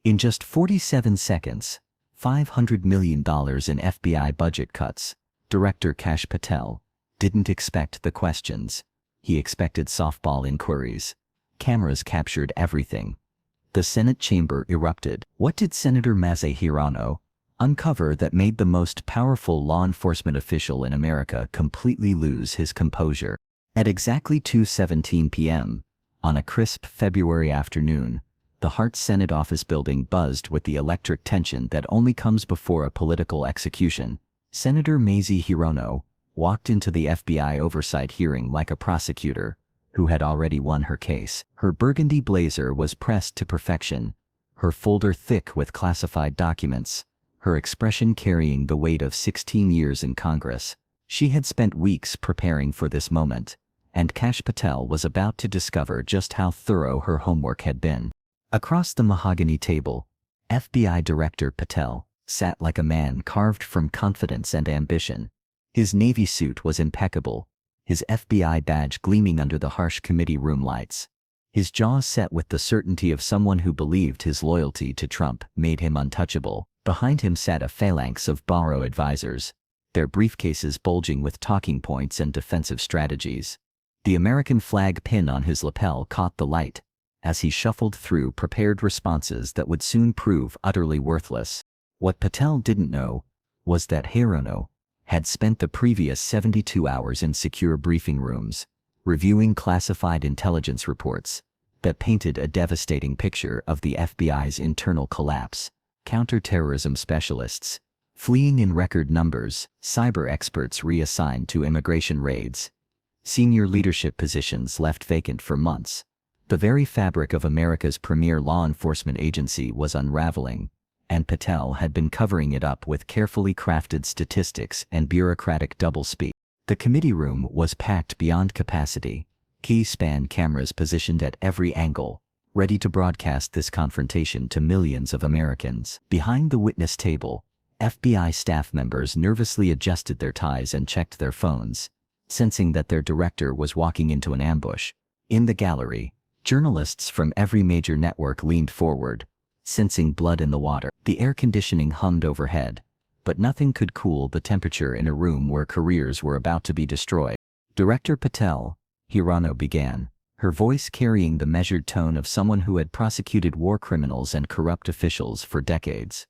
In just 47 seconds, $500 million in FBI budget cuts. Director Kash Patel didn't expect the questions. He expected softball inquiries. Cameras captured everything. The Senate chamber erupted. What did Senator Mazie Hirono uncover that made the most powerful law enforcement official in America completely lose his composure? At exactly 2:17 p.m., on a crisp February afternoon, the Hart Senate office building buzzed with the electric tension that only comes before a political execution. Senator Mazie Hirono walked into the FBI oversight hearing like a prosecutor who had already won her case. Her burgundy blazer was pressed to perfection, her folder thick with classified documents, her expression carrying the weight of 16 years in Congress. She had spent weeks preparing for this moment, and Kash Patel was about to discover just how thorough her homework had been. Across the mahogany table, FBI Director Patel sat like a man carved from confidence and ambition. His Navy suit was impeccable, his FBI badge gleaming under the harsh committee room lights. His jaw set with the certainty of someone who believed his loyalty to Trump made him untouchable. Behind him sat a phalanx of borrow advisors, their briefcases bulging with talking points and defensive strategies. The American flag pin on his lapel caught the light as he shuffled through prepared responses that would soon prove utterly worthless. What Patel didn't know was that Hirono had spent the previous 72 hours in secure briefing rooms, reviewing classified intelligence reports that painted a devastating picture of the FBI's internal collapse. Counterterrorism specialists fleeing in record numbers, cyber experts reassigned to immigration raids, senior leadership positions left vacant for months. The very fabric of America's premier law enforcement agency was unraveling, and Patel had been covering it up with carefully crafted statistics and bureaucratic doublespeak. The committee room was packed beyond capacity, key-span cameras positioned at every angle, ready to broadcast this confrontation to millions of Americans. Behind the witness table, FBI staff members nervously adjusted their ties and checked their phones, sensing that their director was walking into an ambush. In the gallery, journalists from every major network leaned forward, sensing blood in the water. The air conditioning hummed overhead, but nothing could cool the temperature in a room where careers were about to be destroyed. Director Patel, Hirono began, her voice carrying the measured tone of someone who had prosecuted war criminals and corrupt officials for decades.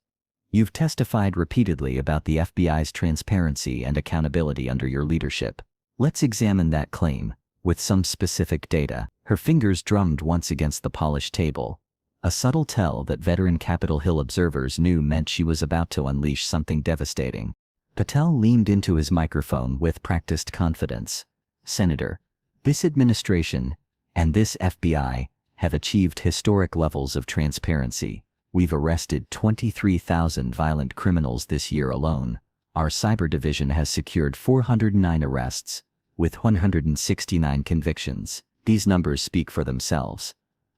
You've testified repeatedly about the FBI's transparency and accountability under your leadership. Let's examine that claim, with some specific data. Her fingers drummed once against the polished table, a subtle tell that veteran Capitol Hill observers knew meant she was about to unleash something devastating. Patel leaned into his microphone with practiced confidence. Senator, this administration and this FBI have achieved historic levels of transparency. We've arrested 23,000 violent criminals this year alone. Our cyber division has secured 409 arrests, with 169 convictions. These numbers speak for themselves.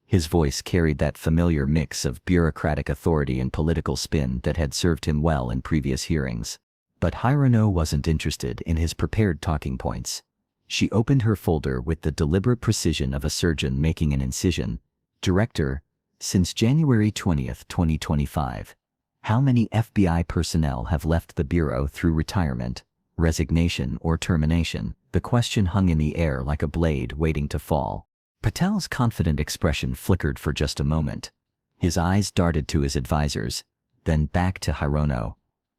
His voice carried that familiar mix of bureaucratic authority and political spin that had served him well in previous hearings. But Hirono wasn't interested in his prepared talking points. She opened her folder with the deliberate precision of a surgeon making an incision. Director, since January 20, 2025, how many FBI personnel have left the Bureau through retirement, resignation, or termination? The question hung in the air like a blade waiting to fall. Patel's confident expression flickered for just a moment. His eyes darted to his advisors, then back to Hirono.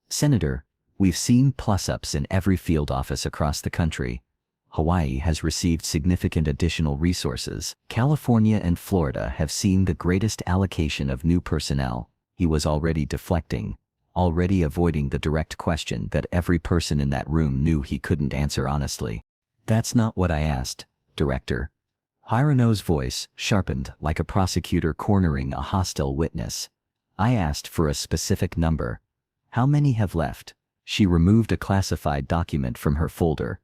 Senator, we've seen plus-ups in every field office across the country. Hawaii has received significant additional resources. California and Florida have seen the greatest allocation of new personnel. He was already deflecting, already avoiding the direct question that every person in that room knew he couldn't answer honestly. That's not what I asked, Director. Hirono's voice sharpened like a prosecutor cornering a hostile witness. I asked for a specific number. How many have left? She removed a classified document from her folder,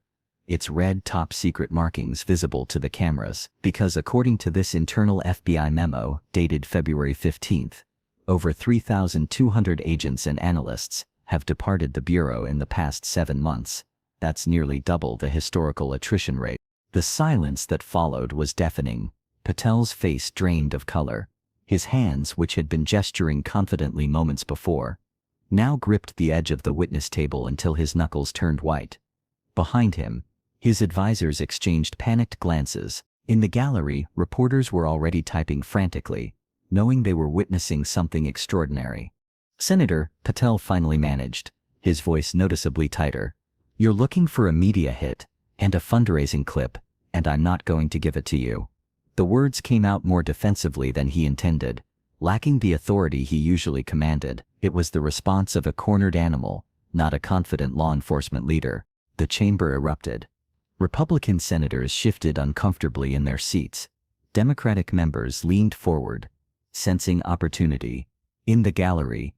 its red top secret markings visible to the cameras, because according to this internal FBI memo dated February 15th, over 3,200 agents and analysts have departed the Bureau in the past 7 months. That's nearly double the historical attrition rate. The silence that followed was deafening. Patel's face drained of color. His hands, which had been gesturing confidently moments before, now gripped the edge of the witness table until his knuckles turned white. Behind him, his advisors exchanged panicked glances. In the gallery, reporters were already typing frantically, knowing they were witnessing something extraordinary. "Senator," Patel finally managed, his voice noticeably tighter, "you're looking for a media hit and a fundraising clip, and I'm not going to give it to you." The words came out more defensively than he intended, lacking the authority he usually commanded. It was the response of a cornered animal, not a confident law enforcement leader. The chamber erupted. Republican senators shifted uncomfortably in their seats. Democratic members leaned forward, sensing opportunity. In the gallery,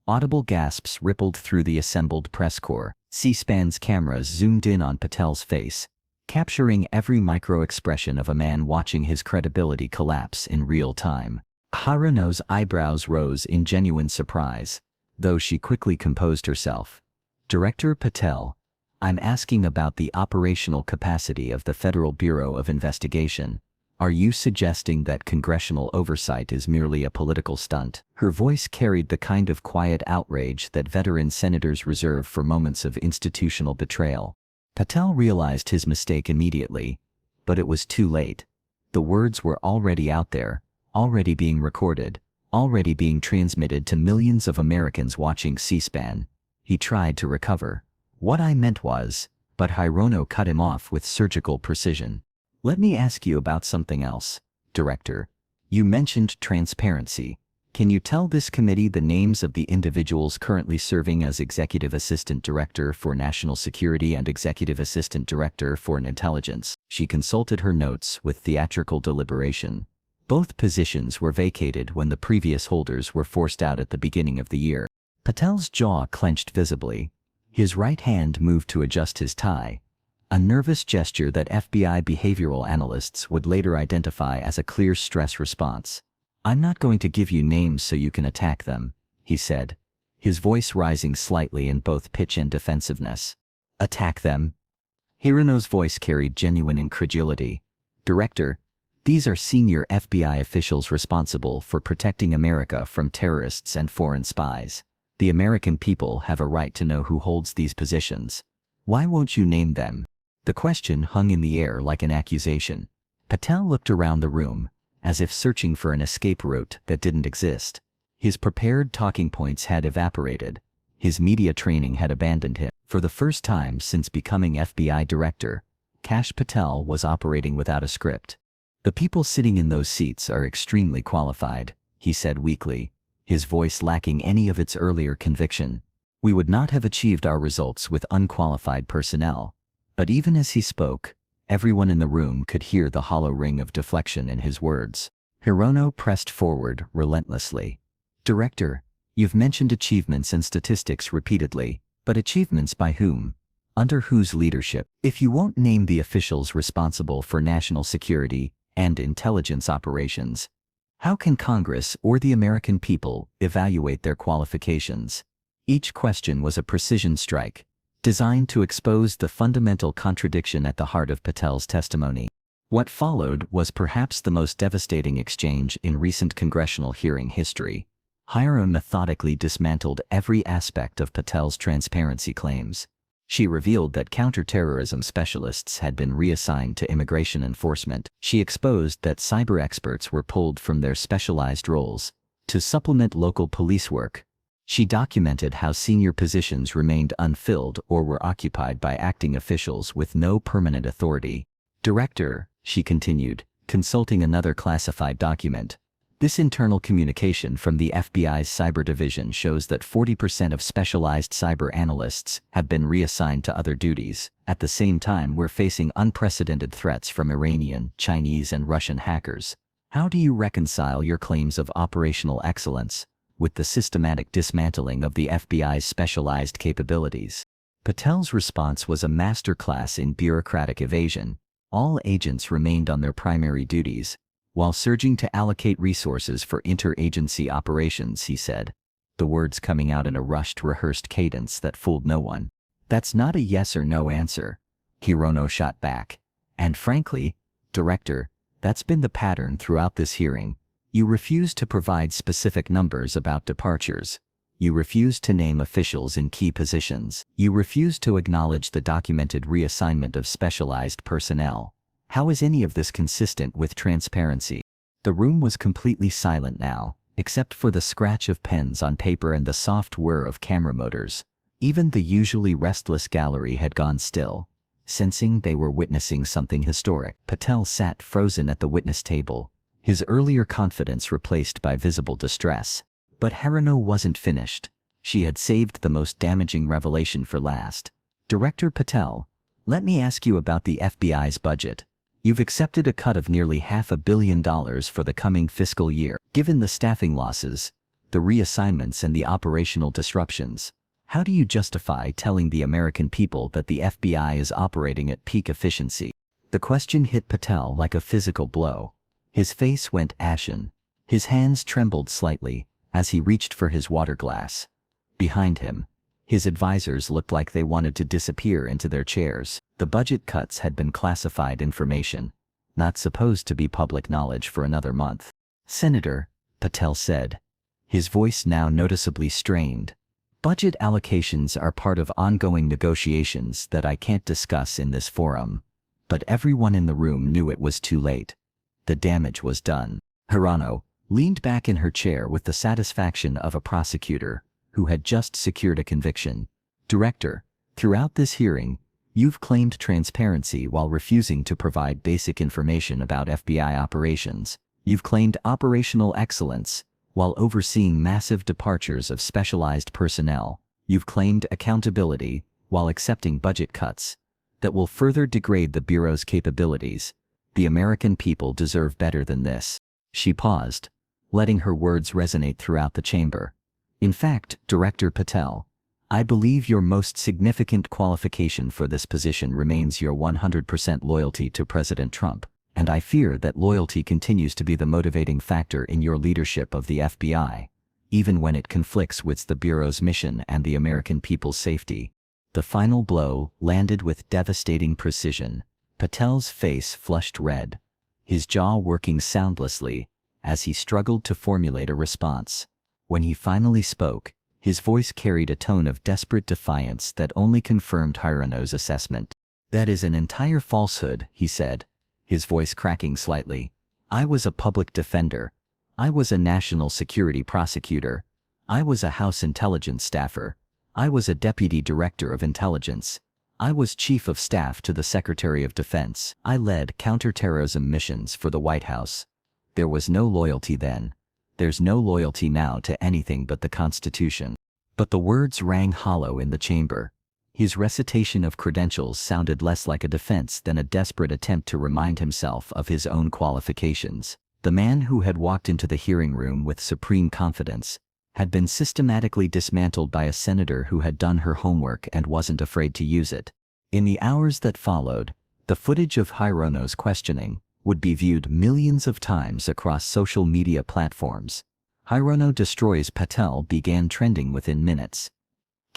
audible gasps rippled through the assembled press corps. C-SPAN's cameras zoomed in on Patel's face, capturing every micro-expression of a man watching his credibility collapse in real time. Hirono's eyebrows rose in genuine surprise, though she quickly composed herself. "Director Patel, I'm asking about the operational capacity of the Federal Bureau of Investigation. Are you suggesting that congressional oversight is merely a political stunt?" Her voice carried the kind of quiet outrage that veteran senators reserve for moments of institutional betrayal. Patel realized his mistake immediately, but it was too late. The words were already out there, already being recorded, already being transmitted to millions of Americans watching C-SPAN. He tried to recover. "What I meant was," but Hirono cut him off with surgical precision. "Let me ask you about something else, Director. You mentioned transparency. Can you tell this committee the names of the individuals currently serving as Executive Assistant Director for National Security and Executive Assistant Director for Intelligence?" She consulted her notes with theatrical deliberation. Both positions were vacated when the previous holders were forced out at the beginning of the year. Patel's jaw clenched visibly. His right hand moved to adjust his tie, a nervous gesture that FBI behavioral analysts would later identify as a clear stress response. "I'm not going to give you names so you can attack them," he said, his voice rising slightly in both pitch and defensiveness. "Attack them?" Hirono's voice carried genuine incredulity. "Director, these are senior FBI officials responsible for protecting America from terrorists and foreign spies. The American people have a right to know who holds these positions. Why won't you name them?" The question hung in the air like an accusation. Patel looked around the room, as if searching for an escape route that didn't exist. His prepared talking points had evaporated. His media training had abandoned him. For the first time since becoming FBI director, Kash Patel was operating without a script. "The people sitting in those seats are extremely qualified," he said weakly, his voice lacking any of its earlier conviction. "We would not have achieved our results with unqualified personnel." But even as he spoke, everyone in the room could hear the hollow ring of deflection in his words. Hirono pressed forward relentlessly. "Director, you've mentioned achievements and statistics repeatedly, but achievements by whom? Under whose leadership? If you won't name the officials responsible for national security and intelligence operations, how can Congress or the American people evaluate their qualifications?" Each question was a precision strike, designed to expose the fundamental contradiction at the heart of Patel's testimony. What followed was perhaps the most devastating exchange in recent congressional hearing history. Hirono methodically dismantled every aspect of Patel's transparency claims. She revealed that counterterrorism specialists had been reassigned to immigration enforcement. She exposed that cyber experts were pulled from their specialized roles to supplement local police work. She documented how senior positions remained unfilled or were occupied by acting officials with no permanent authority. "Director," she continued, consulting another classified document, "this internal communication from the FBI's cyber division shows that 40% of specialized cyber analysts have been reassigned to other duties. At the same time, we're facing unprecedented threats from Iranian, Chinese, and Russian hackers. How do you reconcile your claims of operational excellence with the systematic dismantling of the FBI's specialized capabilities?" Patel's response was a masterclass in bureaucratic evasion. All agents remained on their primary duties, while surging to allocate resources for interagency operations, he said, the words coming out in a rushed, rehearsed cadence that fooled no one. "That's not a yes or no answer," Hirono shot back. "And frankly, Director, that's been the pattern throughout this hearing. You refused to provide specific numbers about departures. You refused to name officials in key positions. You refused to acknowledge the documented reassignment of specialized personnel. How is any of this consistent with transparency? The room was completely silent now, except for the scratch of pens on paper and the soft whir of camera motors. Even the usually restless gallery had gone still, sensing they were witnessing something historic. Patel sat frozen at the witness table, his earlier confidence replaced by visible distress. But Hirono wasn't finished. She had saved the most damaging revelation for last. Director Patel, let me ask you about the FBI's budget. You've accepted a cut of nearly $500 million for the coming fiscal year. Given the staffing losses, the reassignments and the operational disruptions, how do you justify telling the American people that the FBI is operating at peak efficiency? The question hit Patel like a physical blow. His face went ashen. His hands trembled slightly as he reached for his water glass. Behind him, his advisors looked like they wanted to disappear into their chairs. The budget cuts had been classified information, not supposed to be public knowledge for another month. Senator, Patel said, his voice now noticeably strained, budget allocations are part of ongoing negotiations that I can't discuss in this forum. But everyone in the room knew it was too late. The damage was done. Hirono leaned back in her chair with the satisfaction of a prosecutor who had just secured a conviction. Director, throughout this hearing, you've claimed transparency while refusing to provide basic information about FBI operations. You've claimed operational excellence while overseeing massive departures of specialized personnel. You've claimed accountability while accepting budget cuts that will further degrade the Bureau's capabilities. The American people deserve better than this. She paused, letting her words resonate throughout the chamber. In fact, Director Patel, I believe your most significant qualification for this position remains your 100% loyalty to President Trump, and I fear that loyalty continues to be the motivating factor in your leadership of the FBI, even when it conflicts with the Bureau's mission and the American people's safety. The final blow landed with devastating precision. Patel's face flushed red, his jaw working soundlessly as he struggled to formulate a response. When he finally spoke, his voice carried a tone of desperate defiance that only confirmed Hirono's assessment. That is an entire falsehood, he said, his voice cracking slightly. I was a public defender. I was a national security prosecutor. I was a House intelligence staffer. I was a deputy director of intelligence. I was chief of staff to the Secretary of Defense. I led counterterrorism missions for the White House. There was no loyalty then. There's no loyalty now to anything but the Constitution. But the words rang hollow in the chamber. His recitation of credentials sounded less like a defense than a desperate attempt to remind himself of his own qualifications. The man who had walked into the hearing room with supreme confidence had been systematically dismantled by a senator who had done her homework and wasn't afraid to use it. In the hours that followed, the footage of Hirono's questioning would be viewed millions of times across social media platforms. Hirono destroys Patel began trending within minutes.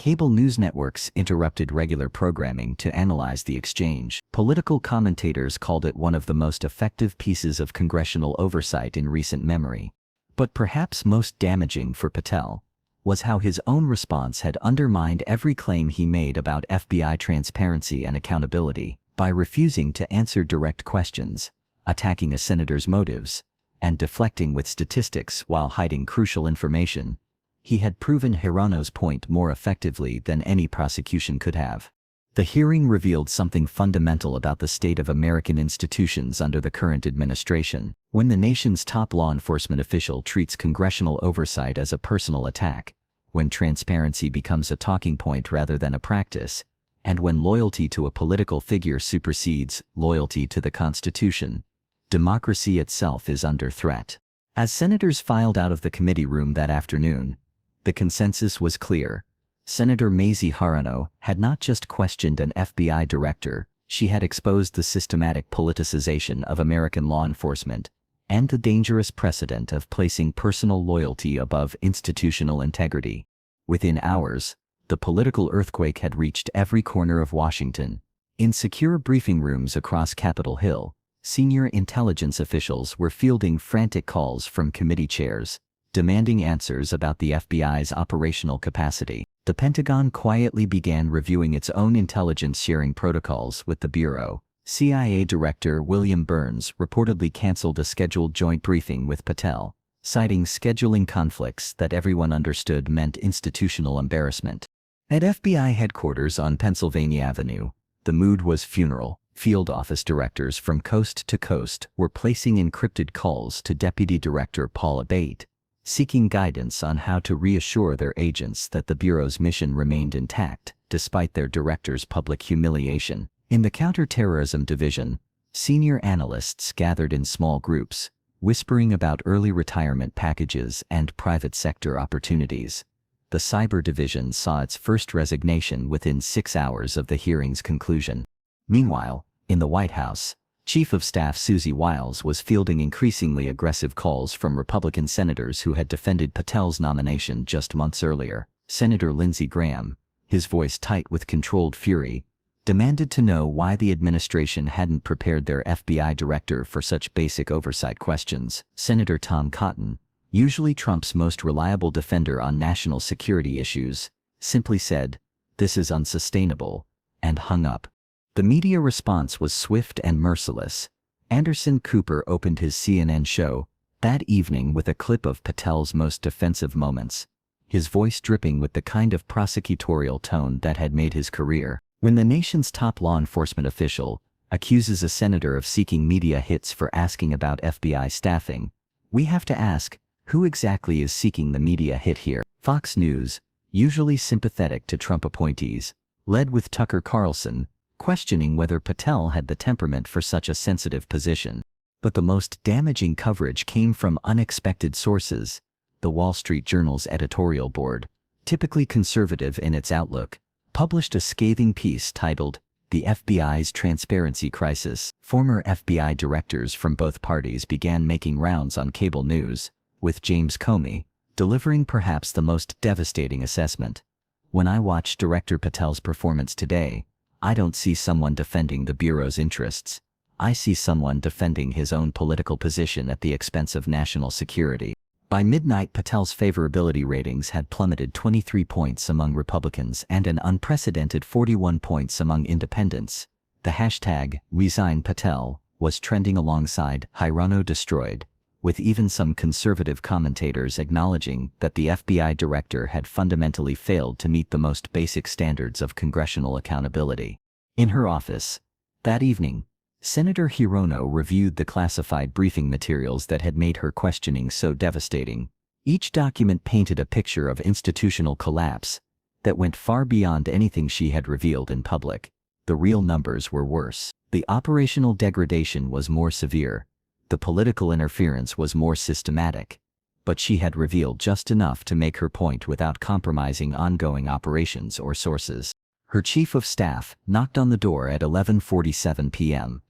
Cable news networks interrupted regular programming to analyze the exchange. Political commentators called it one of the most effective pieces of congressional oversight in recent memory. But perhaps most damaging for Patel was how his own response had undermined every claim he made about FBI transparency and accountability. By refusing to answer direct questions, attacking a senator's motives, and deflecting with statistics while hiding crucial information, he had proven Hirono's point more effectively than any prosecution could have. The hearing revealed something fundamental about the state of American institutions under the current administration. When the nation's top law enforcement official treats congressional oversight as a personal attack, when transparency becomes a talking point rather than a practice, and when loyalty to a political figure supersedes loyalty to the Constitution, democracy itself is under threat. As senators filed out of the committee room that afternoon, the consensus was clear. Senator Mazie Hirono had not just questioned an FBI director, she had exposed the systematic politicization of American law enforcement and the dangerous precedent of placing personal loyalty above institutional integrity. Within hours, the political earthquake had reached every corner of Washington. In secure briefing rooms across Capitol Hill, Senior intelligence officials were fielding frantic calls from committee chairs, demanding answers about the FBI's operational capacity. The Pentagon quietly began reviewing its own intelligence sharing protocols with the Bureau. CIA Director William Burns reportedly canceled a scheduled joint briefing with Patel, citing scheduling conflicts that everyone understood meant institutional embarrassment. At FBI headquarters on Pennsylvania Avenue, the mood was funeral. Field office directors from coast to coast were placing encrypted calls to Deputy Director Paul Abate, seeking guidance on how to reassure their agents that the Bureau's mission remained intact despite their director's public humiliation. In the Counterterrorism Division, senior analysts gathered in small groups, whispering about early retirement packages and private sector opportunities. The Cyber Division saw its first resignation within 6 hours of the hearing's conclusion. Meanwhile, in the White House, Chief of Staff Susie Wiles was fielding increasingly aggressive calls from Republican senators who had defended Patel's nomination just months earlier. Senator Lindsey Graham, his voice tight with controlled fury, demanded to know why the administration hadn't prepared their FBI director for such basic oversight questions. Senator Tom Cotton, usually Trump's most reliable defender on national security issues, simply said, "This is unsustainable," and hung up. The media response was swift and merciless. Anderson Cooper opened his CNN show that evening with a clip of Patel's most defensive moments, his voice dripping with the kind of prosecutorial tone that had made his career. When the nation's top law enforcement official accuses a senator of seeking media hits for asking about FBI staffing, we have to ask, who exactly is seeking the media hit here? Fox News, usually sympathetic to Trump appointees, led with Tucker Carlson, questioning whether Patel had the temperament for such a sensitive position. But the most damaging coverage came from unexpected sources. The Wall Street Journal's editorial board, typically conservative in its outlook, published a scathing piece titled, "The FBI's Transparency Crisis." Former FBI directors from both parties began making rounds on cable news, with James Comey delivering perhaps the most devastating assessment. "When I watch Director Patel's performance today, I don't see someone defending the Bureau's interests. I see someone defending his own political position at the expense of national security." By midnight, Patel's favorability ratings had plummeted 23 points among Republicans and an unprecedented 41 points among independents. The hashtag #ResignPatel was trending alongside Hirono destroyed, with even some conservative commentators acknowledging that the FBI director had fundamentally failed to meet the most basic standards of congressional accountability. In her office, that evening, Senator Hirono reviewed the classified briefing materials that had made her questioning so devastating. Each document painted a picture of institutional collapse that went far beyond anything she had revealed in public. The real numbers were worse. The operational degradation was more severe. The political interference was more systematic, but she had revealed just enough to make her point without compromising ongoing operations or sources. Her chief of staff knocked on the door at 11:47 p.m.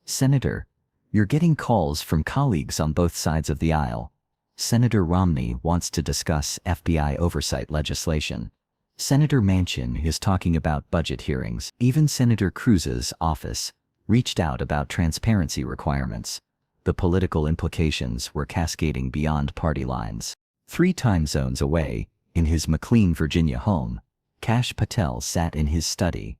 "Senator, you're getting calls from colleagues on both sides of the aisle. Senator Romney wants to discuss FBI oversight legislation. Senator Manchin is talking about budget hearings. Even Senator Cruz's office reached out about transparency requirements." The political implications were cascading beyond party lines. 3 time zones away, in his McLean, Virginia home, Kash Patel sat in his study,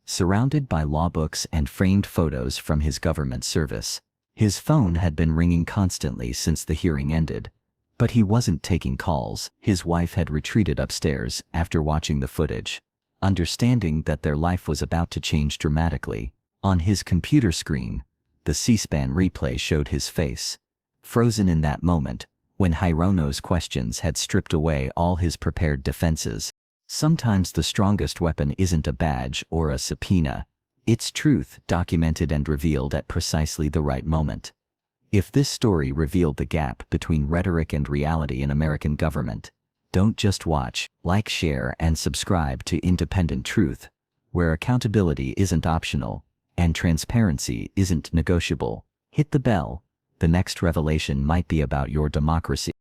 surrounded by law books and framed photos from his government service. His phone had been ringing constantly since the hearing ended, but he wasn't taking calls. His wife had retreated upstairs after watching the footage, understanding that their life was about to change dramatically. On his computer screen, the C-SPAN replay showed his face, frozen in that moment, when Hirono's questions had stripped away all his prepared defenses. Sometimes the strongest weapon isn't a badge or a subpoena. It's truth documented and revealed at precisely the right moment. If this story revealed the gap between rhetoric and reality in American government, don't just watch, like, share, and subscribe to Independent Truth, where accountability isn't optional and transparency isn't negotiable. Hit the bell. The next revelation might be about your democracy.